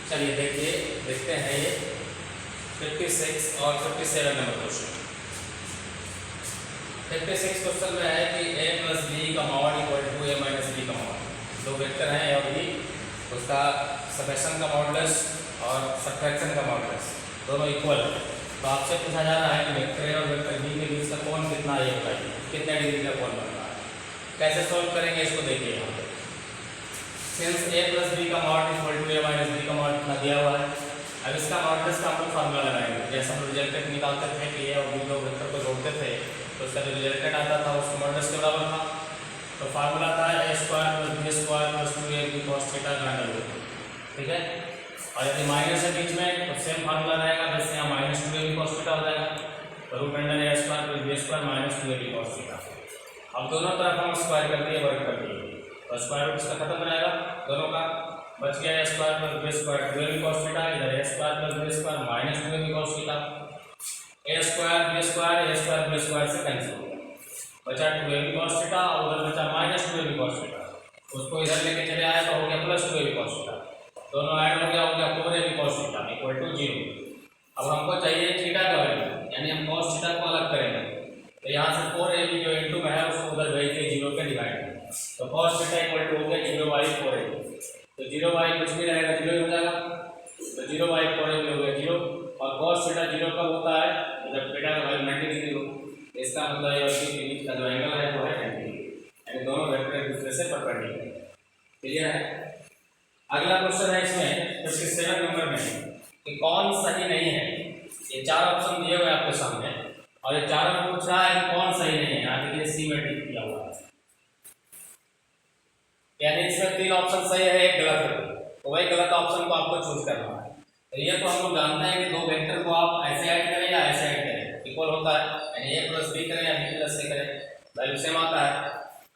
चलिए देखिए, देखते हैं ये 56 और 57 नंबर क्वेश्चन। 56 क्वेश्चन में है कि a प्लस बी का mod equal to a minus B का मॉड। दो वेक्टर हैं और भी उसका समेशन का मॉडुलस और सब्ट्रैक्शन का मॉडुलस दोनों इक्वल है। तो आपसे पूछा जा रहा है कि वेक्टर ए और वेक्टर बी के बीच का कोण कितना है, ये बताइए कितने डिग्री का कोण बन रहा है। कैसे सोल्व करेंगे इसको देखिए यहाँ पे। सिंस a प्लस बी का mod equal to a minus B का मॉड कितना दिया हुआ है, अब इसका मॉडुलस का हम लोग फार्मूला लगाएंगे। जैसे हम रिजल्टेंट निकालते थे कि a और b लोग वेक्टर को जोड़ते थे तो उसका जो रिजल्टेंट आता था उसका मॉडुलस के बराबर था। तो फार्मूला था a square plus b square plus 2ab cos theta का अंडर। ठीक है, और यदि माइनस है बीच में तो सेम फार्मूला रहेगा, जैसे यहाँ माइनस 2ab cos थीटा हो जाएगा तो root under a square plus b square minus 2ab cos theta. अब दोनों तरफ हम स्क्वायर कर दिए, वर्ग कर दिए तो स्क्वायर रूट इसका खत्म हो जाएगा दोनों का, बच गया a square plus b square 2ab cos theta, इधर a square plus b square minus 2ab cos theta. a square b square से कैंसिल हो गया, बचा 2ab cos थीटा और उधर बचा माइनस 2ab cos थीटा। उसको इधर लेके चले आए तो हो गया प्लस 2ab cos थीटा, दोनों ऐड हो गया 4ab cos theta equal to 0। अब हमको चाहिए थीटा का वैल्यू, यानी हम cos थीटा को अलग करेंगे तो यहाँ से 4ab जो इनटू में है उसको उधर भेज दिए 0 पे डिवाइड, तो cos थीटा इक्वल टू हो गया 0/4ab। तो 0/, कुछ भी रहेगा 0 ही हो जाएगा, तो 0/4ab हो गया 0। और cos थीटा 0 कब होता है जब थीटा का वैल्यू 90 डिग्री हो। इसका मतलब है उसके बीच का जो एंगल है वो है 90 डिग्री, यानी दोनों वेक्टर एक दूसरे से परपेंडिकुलर है। क्लियर है। अगला क्वेश्चन है इसमें 57 नंबर में कि कौन सही नहीं है। ये चार ऑप्शन दिए हुए आपके सामने और ये चारों पूछ रहा है कौन सही नहीं है। यहाँ देखिए सिमेट्रिक किया हुआ है, यानी इसमें 3 ऑप्शन सही है, एक गलत है, तो वही गलत ऑप्शन को आपको चूज करना है। तो ये तो हम लोग जानते हैं कि दो वेक्टर को आप ऐसे ऐड करें या ऐसे ऐड करें, इक्वल होता है, यानी a प्लस b करें या b प्लस c करें, वैल्यू सेम आता है।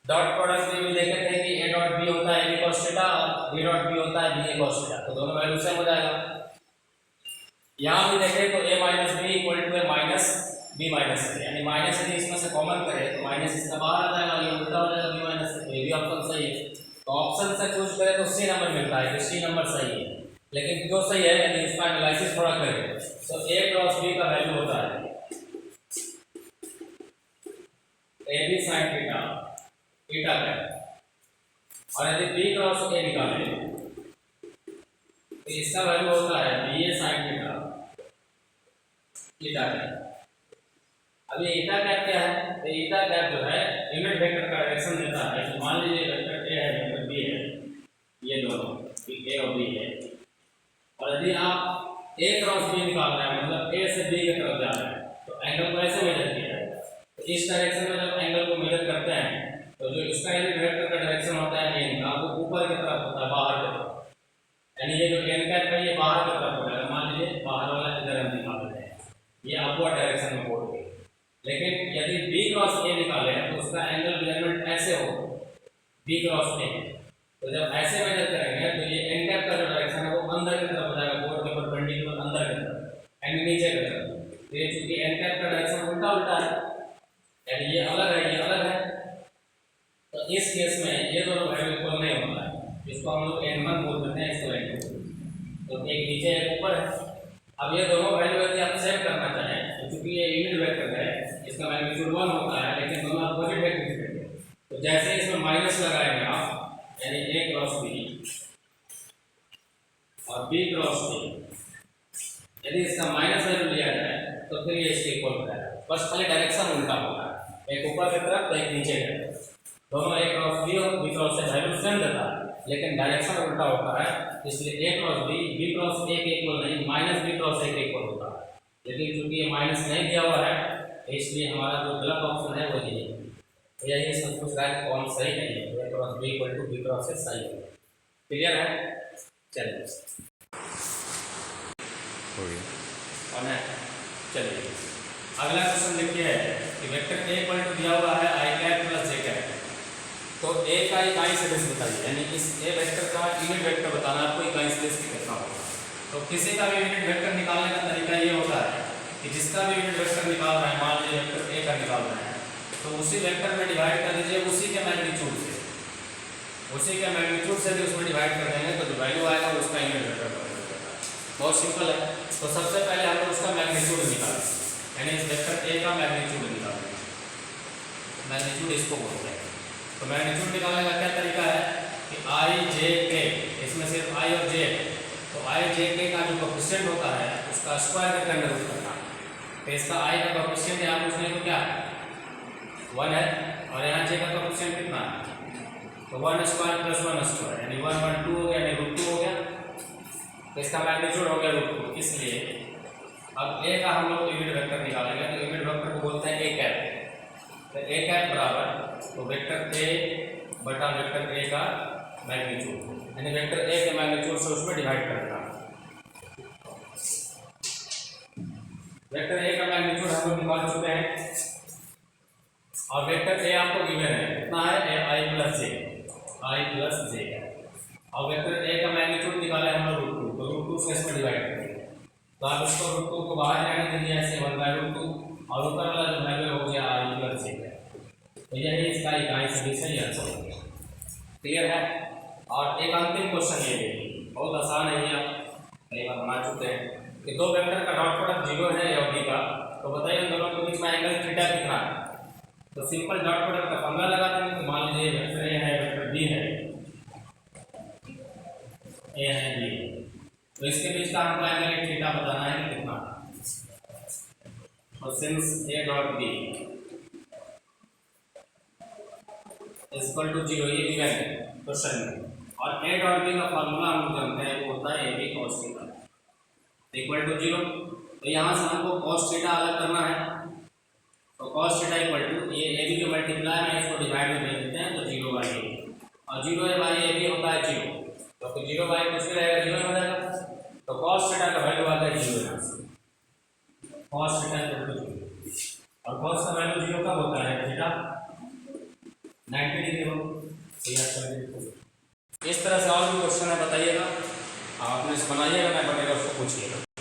डॉट प्रोडक्ट में भी देखे थे कि a डॉट b होता है a cos थीटा और b डॉट b होता है b cos थीटा, तो दोनों वैल्यू सेम हो जाएगा। यहाँ भी देखें तो a minus B equal to a minus b minus c, यानी माइनस यदि इसमें से कॉमन करें तो माइनस इसका बाहर आ जाएगा, ये उल्टा हो जाएगा b माइनस c, ये भी ऑप्शन सही है। तो ऑप्शन से चूज करें तो सी नंबर मिलता है, तो सी नंबर सही है। लेकिन जो सही है यदि इसका एनालिसिस थोड़ा करें तो a क्रॉस b का वैल्यू होता है ab sin थीटा थीटा का, और यदि b क्रॉस a निकालें तो इसका वैल्यू होता है ba sin थीटा थीटा का। अब ये ईटा कैप क्या है, तो ईटा कैप जो है यूनिट वेक्टर का डायरेक्शन देता है। तो मान लीजिए वेक्टर a है वेक्टर b है, ये दोनों a और b है, और यदि आप a क्रॉस b निकाल रहे हैं मतलब a से b की तरफ जा रहे हैं तो एंगल को ऐसे मेजर किया जाएगा। तो इस डायरेक्शन में जब एंगल को मेजर करते हैं तो जो इसका यूनिट वेक्टर का डायरेक्शन होता है n का, वो ऊपर की तरफ होता है, बाहर की तरफ, यानी ये जो n कैप है ये बाहर की तरफ होता है। मान लीजिए बाहर वाला इधर हम निकाल रहे हैं, ये अपवर्ड डायरेक्शन में बोल रही है। लेकिन यदि b क्रॉस a निकाले तो उसका एंगल मेजरमेंट ऐसे हो b क्रॉस a, तो जब ऐसे मेजर करेंगे तो ये n कैप का जो डायरेक्शन है वो अंदर की तरफ हो जाएगा, बोर्ड के परपेंडिकुलर अंदर की तरफ, यानी नीचे की तरफ। तो ये चूंकि n कैप का डायरेक्शन उल्टा उल्टा है, यानी ये अलग है ये अलग है, तो इस केस में ये दोनों वैल्यू इक्वल नहीं होता है। इसको हम लोग n1 बोल देते हैं, इसको n2, तो एक नीचे एक ऊपर है। अब ये दोनों वैल्यू यदि आप सेव करना चाहें तो चूंकि ये यूनिट वेक्टर है इसका मैग्नीट्यूड 1 होता है, लेकिन दोनों अपोजिट वेक्टर है, तो जैसे इसमें माइनस लगाएंगे आप, यानी a क्रॉस b और b क्रॉस a, यदि इसका माइनस वैल्यू लिया जाए तो फिर ये इसके इक्वल हो जाएगा, बस खाली डायरेक्शन उल्टा होगा, एक ऊपर की तरफ तो एक नीचे की तरफ। दोनों a क्रॉस b और b cross a value same देता है लेकिन डायरेक्शन उल्टा होता है, इसलिए a cross b cross a के इक्वल नहीं माइनस b क्रॉस a के इक्वल होता है। लेकिन चूंकि ये माइनस नहीं दिया हुआ है इसलिए हमारा जो गलत ऑप्शन है वो ये है। तो यही सब कुछ है कौन सही नहीं है, a cross b equal to b cross a सही है। क्लियर है। चलिए चलिए अगला क्वेश्चन देखिए कि वेक्टर a इक्वल टू दिया हुआ है i cap plus j cap, तो a का इकाई सदिश बताइए, यानी इस a वेक्टर का यूनिट वेक्टर बताना आपको इकाई सदिश कितना होगा। तो किसी का भी यूनिट वेक्टर निकालने का तरीका ये होता है कि जिसका भी यूनिट वेक्टर निकाल रहे हैं, मान लीजिए वेक्टर a का निकाल रहे हैं, तो उसी वेक्टर में डिवाइड कर दीजिए उसी के मैग्नीट्यूड से, उसी के मैग्नीट्यूड से भी उसमें डिवाइड कर देंगे तो जो वैल्यू आएगा उसका यूनिट वेक्टर बनेगा। बहुत सिंपल है। तो सबसे पहले हम लोग उसका मैग्नीट्यूड निकालें, यानी इस वेक्टर ए का मैग्नीट्यूड निकालें। मैग्नीट्यूड इसको बोलते हैं। तो मैग्नीट्यूड निकालने का क्या तरीका है कि आई जे के, इसमें सिर्फ आई और जे है, तो आई जे के का जो कोएफिशिएंट होता है उसका स्क्वायर करके अंडर रूट करना। तो इसका आई का कोएफिशिएंट यहाँ पूछने को क्या है 1 है, और यहाँ जे का कोएफिशिएंट कितना है, तो 1 स्क्वायर प्लस 1 स्क्वायर यानी 1 1 2 हो गया, यानी √2 हो गया। तो इसका मैग्नीट्यूड हो गया √2। इसलिए अब ए का हम लोग यूनिट वेक्टर निकालेंगे, तो यूनिट वेक्टर को बोलते हैं ए कैप। तो ए कैप बराबर तो वेक्टर ए बटा वेक्टर ए का मैग्नीट्यूड, यानी वेक्टर ए के मैग्नीट्यूड से उसमें डिवाइड कर देना। वेक्टर ए का मैग्नीट्यूड हम लोग निकाल चुके हैं, और वेक्टर ए आपको गिवन है कितना है, ए आई प्लस जे है। और वेक्टर ए का मैग्नीट्यूड निकाले हम लोग √2, तो √2 से इसमें डिवाइड करेंगे। तो आप इसको √2 को बाहर जाने दीजिए ऐसे 1/√2, और ऊपर वाला जो वैल्यू हो गया आई प्लस जे है। तो यही इसका इकाई सही आंसर हो गया। क्लियर है। और एक अंतिम क्वेश्चन ये देखिए, बहुत आसान है ये, आप कई बार बना चुके हैं कि दो वेक्टर का डॉट प्रोडक्ट 0 है ए और बी का, तो बताइए उन दोनों के बीच में एंगल थीटा कितना है। तो सिंपल डॉट प्रोडक्ट का फॉर्मूला लगाते हैं। तो मान लीजिए वेक्टर ए है, वेक्टर बी है, ए है बी, तो इसके बीच का हमको एंगल थीटा बताना है कितना। और since A dot B equal to 0, ये गिवन है क्वेश्चन में, और ए डॉट बी का फॉर्मूला हम लोग जानते हैं, वो होता है A B cos theta equal to 0। तो यहाँ से हमको कॉस थीटा अलग करना है, तो कॉस थीटा इक्वल टू ये ए बी जो मल्टीप्लाई में इसको डिवाइड में दे देते हैं, तो 0/a, और 0/a भी होता है 0, तो फिर 0/a कुछ भी रहेगा 0 हो जाएगा। तो कॉस थीटा का वैल्यू आता है 0 यहाँ से, कॉस थीटा इक्वल टू 0, और कॉस का वैल्यू 0 कब होता है, थीटा 90 डिग्री हो। इस तरह से और भी क्वेश्चन है, बताइएगा, आपने बनाइएगा, मैं बनेगा उसको पूछिएगा।